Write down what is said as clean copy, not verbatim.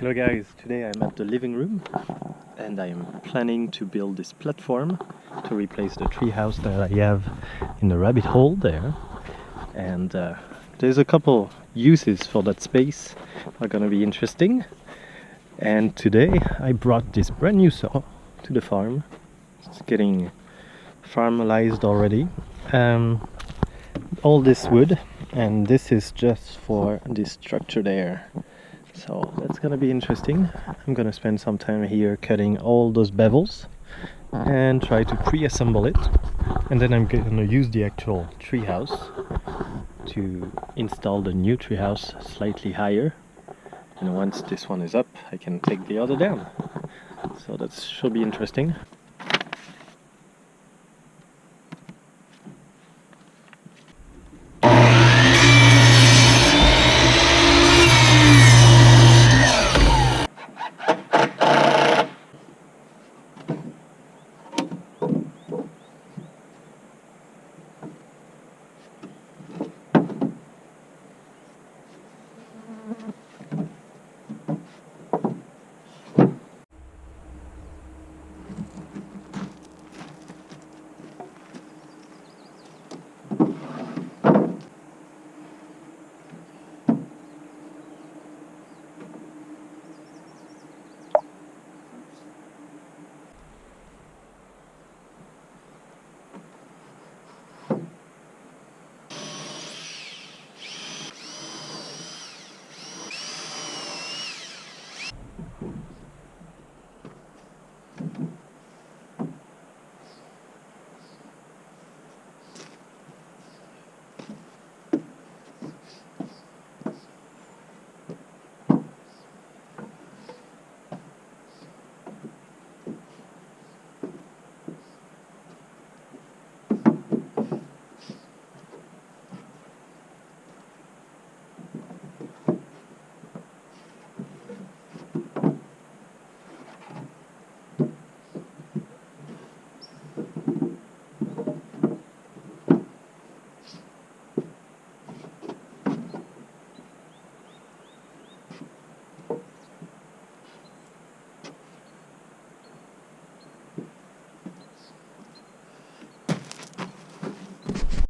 Hello guys, today I'm at the living room and I am planning to build this platform to replace the treehouse that I have in the rabbit hole there. And there's a couple uses for that space that are gonna be interesting. And today I brought this brand new saw to the farm. It's getting farmalized already. All this wood, and this is just for this structure there. So that's gonna be interesting. I'm gonna spend some time here cutting all those bevels and try to pre-assemble it, and then I'm gonna use the actual treehouse to install the new treehouse slightly higher, and once this one is up I can take the other down. So that should be interesting.